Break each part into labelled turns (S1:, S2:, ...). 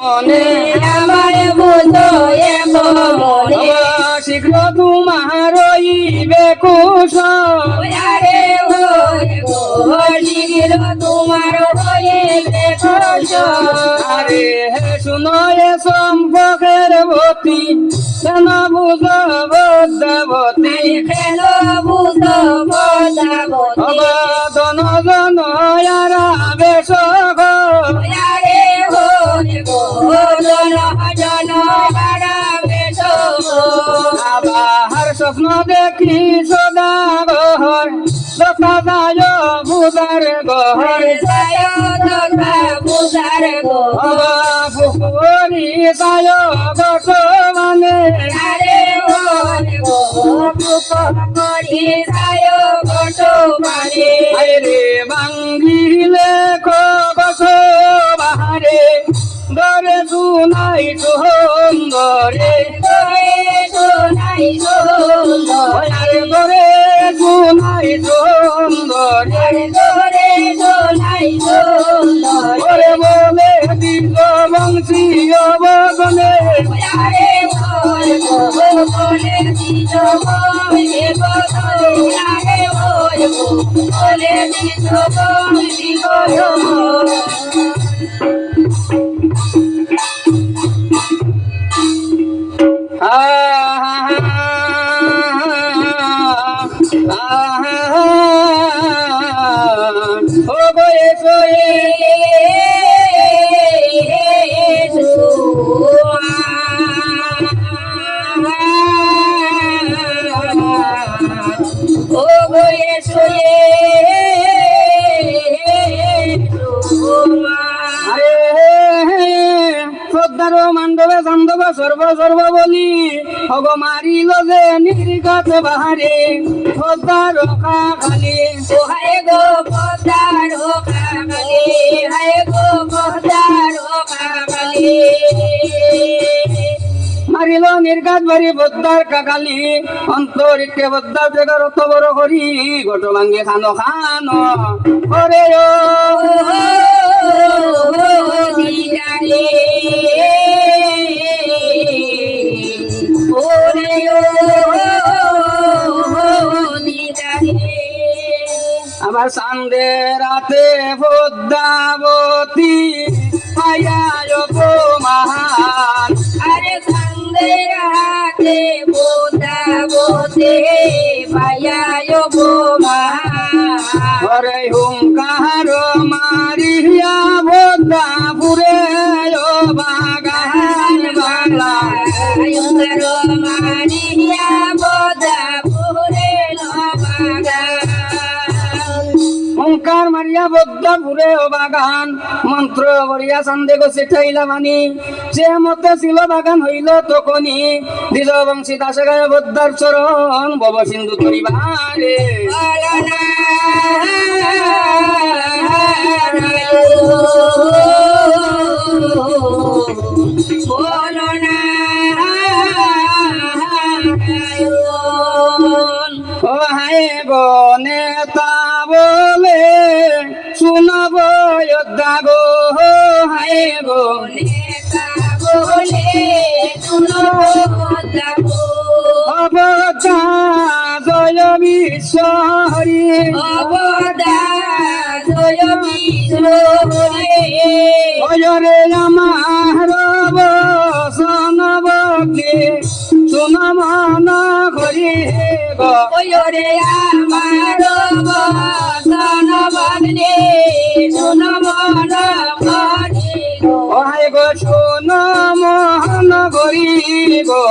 S1: মনে আমার বুঝো মনে শীঘ্র তোমার ইবে কুশল আরে শীঘ্র তোমার হইবে কুশল আরে শুনো এ সম্পর্কের বতী কেন বুঝো বদ্যাবতী কেন বুঝো বদ্যাবতী ধন জন আরা বেশ আরে আবার স্বপ্ন দেখি সদাগর দেখা যায় বুদার গহর পুকুরি যায় বর্তমানে রে ভাঙ্গিলে কবস বাহারে দরে শুনাই সুন্দরে দরে শুনাই সুন্দরে দরে শুনাই সুন্দরে দরে শুনাই সুন্দরে বলে দিল বংশী অবগনে আরে বলে দিল বংশী অবগনে বলে দিল বংশী অবগনে মান্ডবে চন্দব সর্ব সর্ব বলি হগ মারিল যে নির্গত বাহারে পদ্মা রক্ষা খালি হায় গো পদ্মা রক্ষা খালি হায় গো পদ্মা রক্ষা খালি মারিল নির্গাত বাড়ি বদ্দার কাকালি অন্তরিকে বদ্দার জেগার অত বড় করি গোট ভাঙ্গে খানো খানো করে আমার সান্দে রাতে পদ্মাবতী আয়ায় মহান আরে সান্দে রাতে পদ্মাবতী আয়ায় মহান হরে হুঙ্কার মারিয়া পদ্মাপুরে বাগান বাংলা হুঙ্কার মারিয়া পদ্মাপুরে ওঙ্কার মারিয়া বদ্দা পুরে ও বাগান মন্ত্র বরিয়া সন্দে গো সেটাইলা মানি যে মতে ছিল বাগান হইল তখনই দিল বংশী দাসে গায়ে বদ্দার চরণ বব সিন্ধু তরিবারে ও হায় গো নেতা বলে শুনব যোদ্ধা গো হায় গো নেতা বলে শুনব যোদ্ধা গো অবদা জয় বিশ্ব হরি অবদা জয় বিশ্ব হরি ওরে আমার বসনবকে শুন মন করি গো ওরে আমার বসনবকে শুন মন করি গো ওহে গো শুন মন করি গো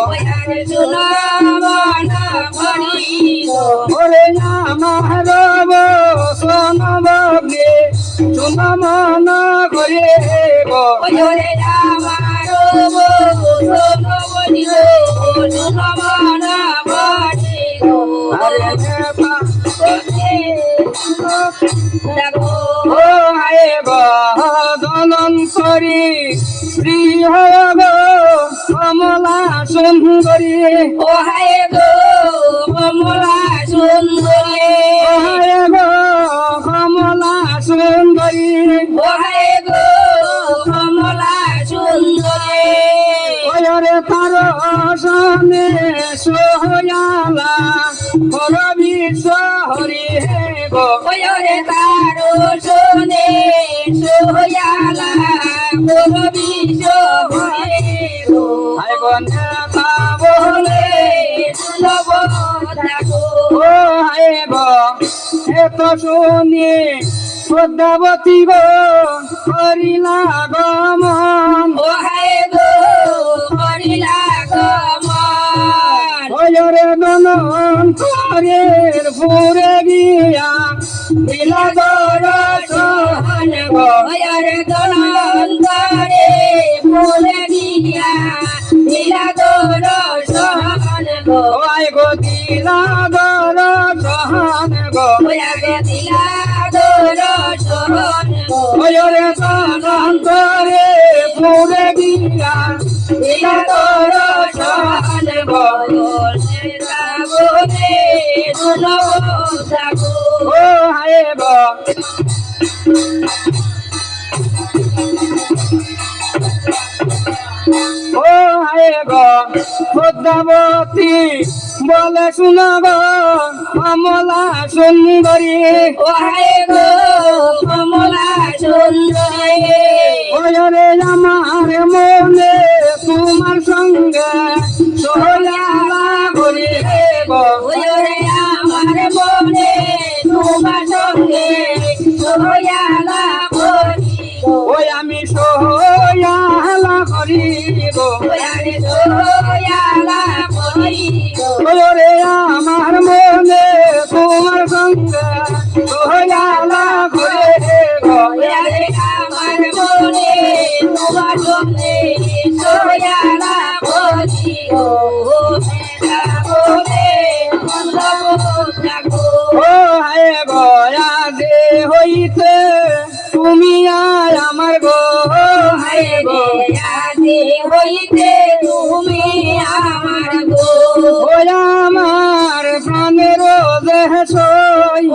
S1: শুন মন করি গো ওরে আমার বসনবকে শুন মন করি গো ওরে আমার বসনবকে শুন মন করি গো আরে ও হায় গো দলন্তরী শ্রী হয় গো কমলা সুন্দরী ও হায় গো কমলা সুন্দরী ও হায় গো কমলা সুন্দরী ও হায় গো কমলা সুন্দরী ওরে তার সনে সোহয়ালা বড় বিশ্ব হরি হে গো
S2: ওরে তারো শোনে সোয়ালা বড় বিশ্ব হরে গো
S1: হায় গো নেতা বলে
S2: শুনব থাকো
S1: ও হায় গো এত শুনি পদ্মাবতী গো হরিলা গমন
S2: ও হায় গো হরিলা গমন
S1: ওরে দনন করের পুরে গিয়া বিলাদর সহন গো
S2: ওরে দনন্দরে বলে দিয়া দিলা তোর সহন গো
S1: ওই গো বিলাদর সহন গো
S2: ওরে দিলা তোর সহন গো
S1: ওরে দনন করে পুরে গিয়া বিলাদর সহন গো ও হায় গো ও হায় গো পদ্মাবতী বলে শুনো গো কমলা সুন্দরী
S2: কমলা সুন্দরী
S1: ওরে আমার মনে তোমার সঙ্গে সোহলা করি হে গো
S2: আমার মনে তোমার সঙ্গে সোয়ালা করি
S1: ওই আমি সোহলা করি গো
S2: সোয়ালা করি
S1: ওরে আমার মনে তোমার সঙ্গে সোহলা করে হে গো
S2: আমার মনে তোমার সঙ্গে সোয়ালা করি ও
S1: ও হায় গো আজে হইতে তুমি আর আমার গো হায় গো
S2: হইতে তুমি আমার গো
S1: ও আমার প্রাণের দেহ সই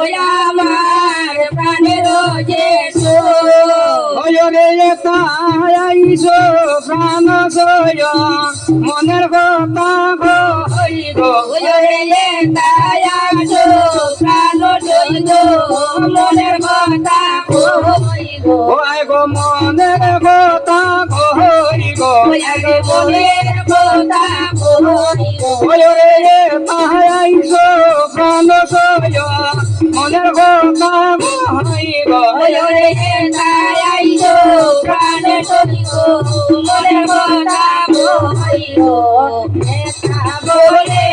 S2: আমার প্রাণের যে
S1: ওরে তাইছো প্রাণ সয় মনের কথা হই গো
S2: মনের কথা
S1: ও আয় গো মনের কথা হই গো
S2: মনের কথা
S1: ওরে তাইছো প্রাণ সয় মনের কথা হই গো
S2: প্রাণে মনের কথা বলে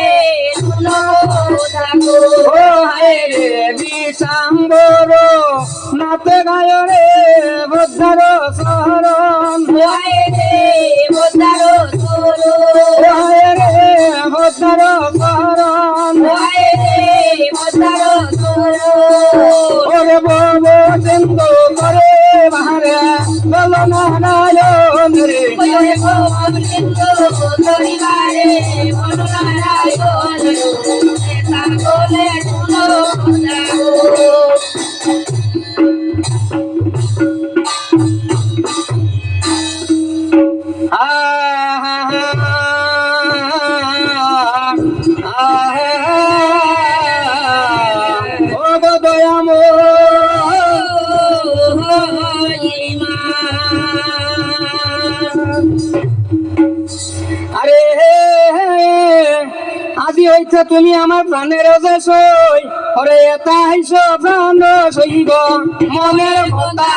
S1: ও হায় রে বিশাম্বর নাতে গায় রে বদ্ধার শরণ ও হায় রে বদ্ধার শরণ ওরে বব সিন্ধু করে বাহারে বল নারায়ণ রে ও গো দয়াময় আরে আজি হইছে তুমি আমার প্রাণের যে সই ওরে তাইছ প্রাণ সইব মনের কথা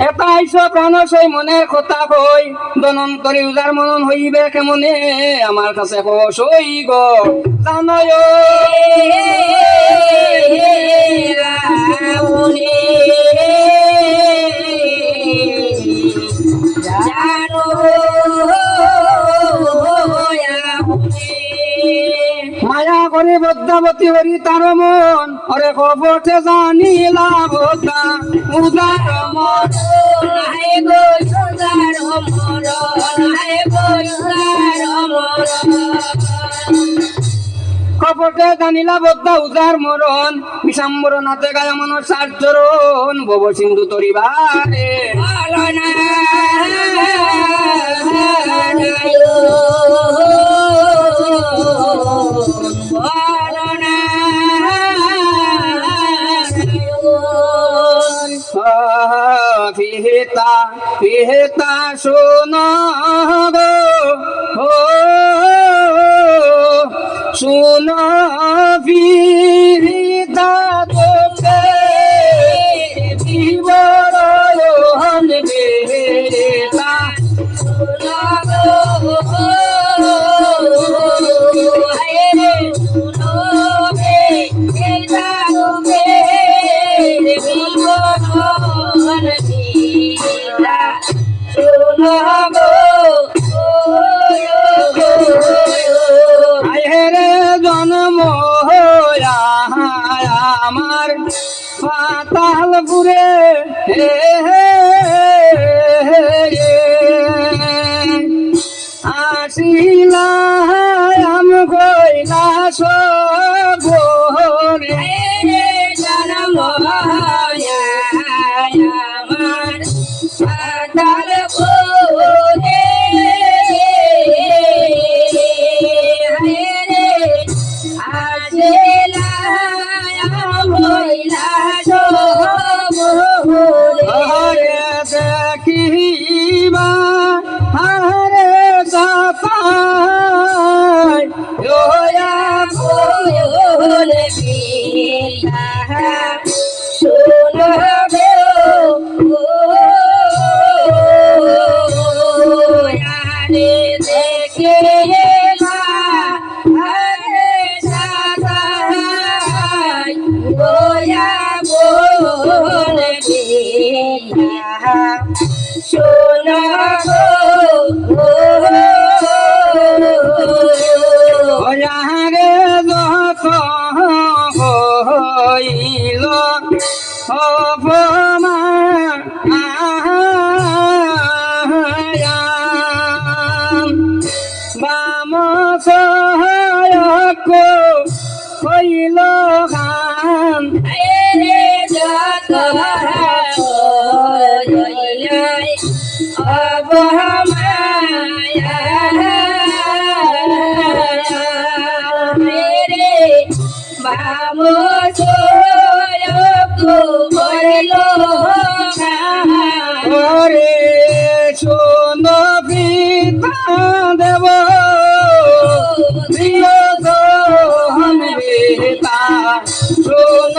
S1: এতাইছ প্রাণ সই মনের কথা কই দনন্তরী উজার মনন হইবে কেমনে আমার কাছে সই গো জানয় মায়া করে পদ্মাবতী হরি তার মন ওরে খবরতে জানিলা ভোতা উদার মন কপটে জানিলা বদ্ধা উজার মরণ বিষাম্বর নাতে গায় মনোর সার চরণ ভব সিন্ধু তরিবারে
S2: বলনা বলনা
S1: পিতা পিতা শোন গো ও শোন পিতা তোকে বিবরণ বেতা আহেরে জন্ম হইয়া আমার পাতালপুরে আসিলাম কৈলাস ভোরে হরে দেখিবা হরে সপাই ওয়া ওয়ারে যত হইল অপমান বাম সহায়ক হইল গান ওরে শোন পিতা দেব প্রিয়তম পিতা শোন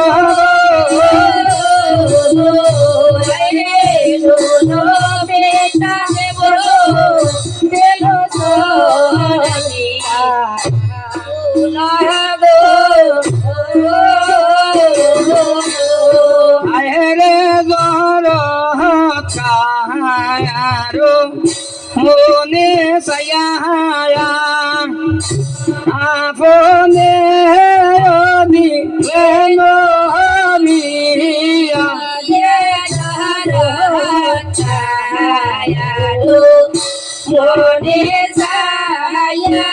S1: আহেরে জর কায়ারো মনে সায়া আপনে দিলেন
S2: মনে ছায়া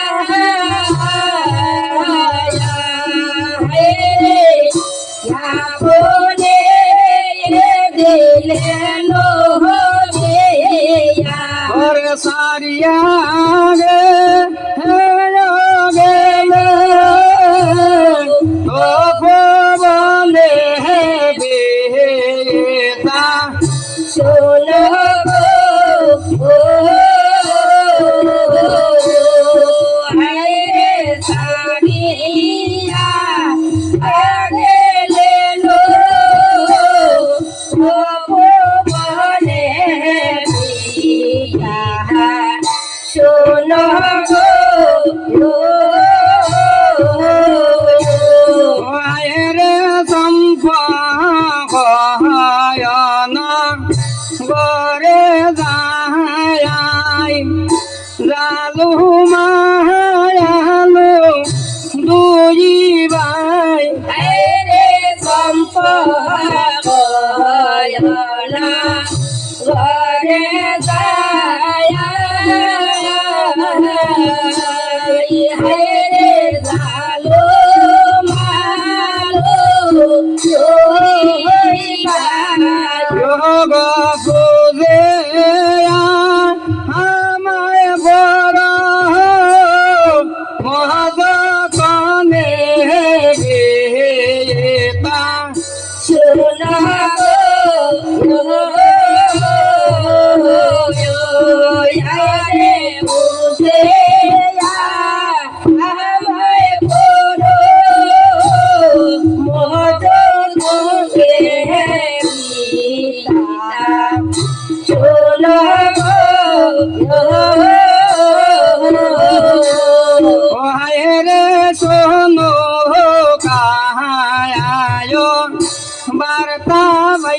S1: और सारिया गे तो बोले बेटा আয়েরে সম্পয়না গরে যায় জালু মায়ালু দুই ভাই
S2: Hare Rama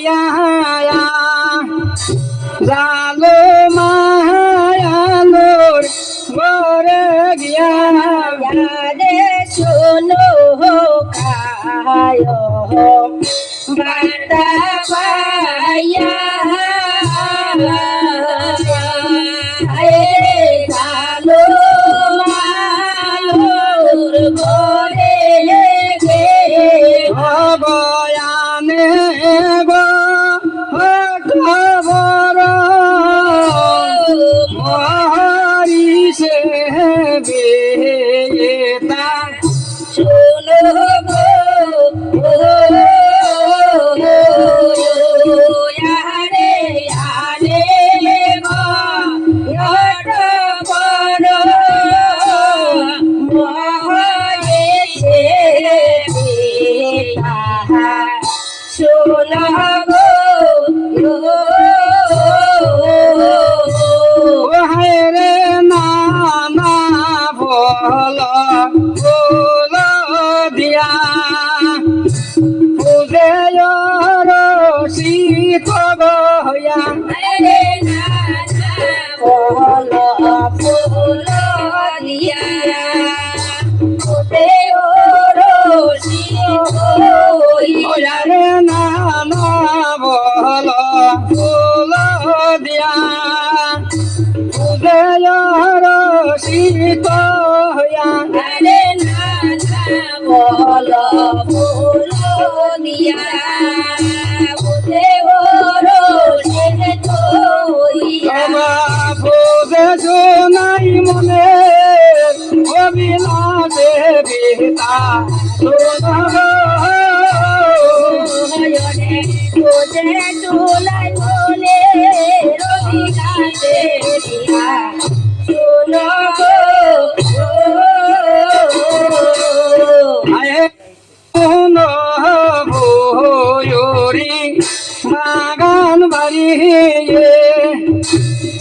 S1: গিয়া জালো মায়ালোর ঘরে গিয়া
S2: রে শোনো কায় বার্তা পাইয়া ভালো মালোর ঘরে গে
S1: বয়ানে গো খবর মহারিষে বেতা
S2: শোনো আরে আরে মহেছে শোনো
S1: রে নানা বল বল দিয়া পূজে শীত হইয়া
S2: আরে নানা বল ফুল দিয়া ওতে ওরসি
S1: রে নানা বল বল দিয়া পূজে শীত হইয়া
S2: আরে নানা বল ফুল দিয়া ওতে ওরসি তোইয়া
S1: পূজে শোনাই মনে অবিলাসে বিতা
S2: তোজে চুলাই বলে রবি গাছে দিয়া শোনো
S1: ভূরি বাগান বাড়ি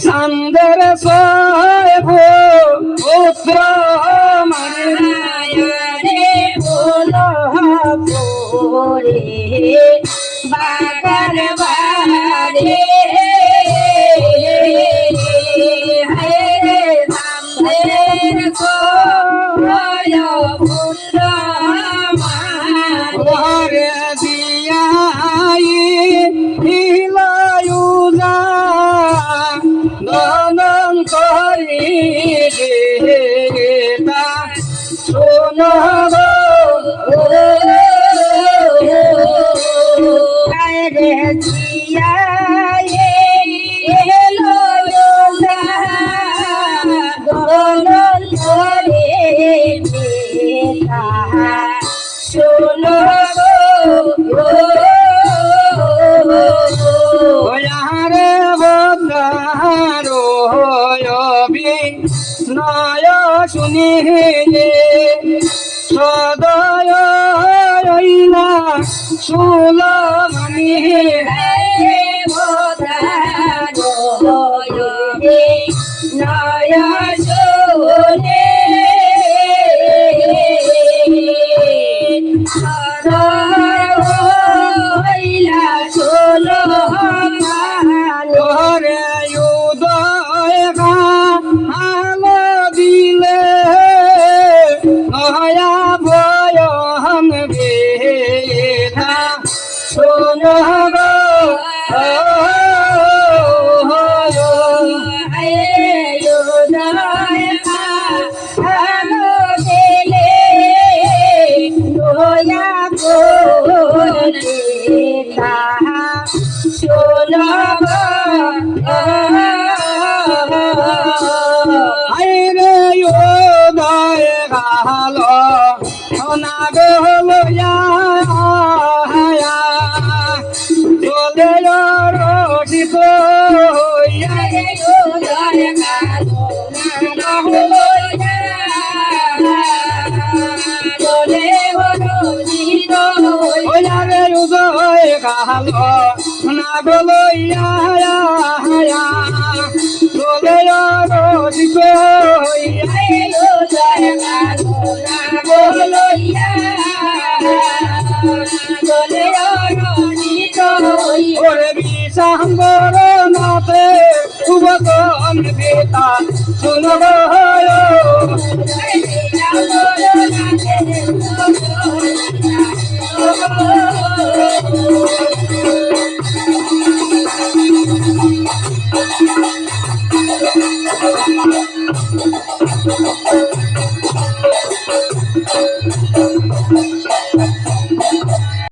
S1: চান্দের পুত্র
S2: রে বলো পরে বাগান বাড়ে রে সামনের পুত্র
S1: ঘরে দিয়াই হিলায়ুজা দনন করি গেতা শোন
S2: রে জিয়া এলো গরল ধরে শোনো
S1: রে বদারো নয় শুনি সদয় না সুল মানি
S2: নয়া শোনে হইলা শোনো
S1: ঘরে উদয় আলো দিলে নয়া ভয়ন বেধা শোন গো আইরে উদয় গালো না গলয়া চলে রসিত ওয়ারে উদয় গালো না গলয়া চলে রসিত ও সাম্বর নাথে সুবদন পিতা শুনব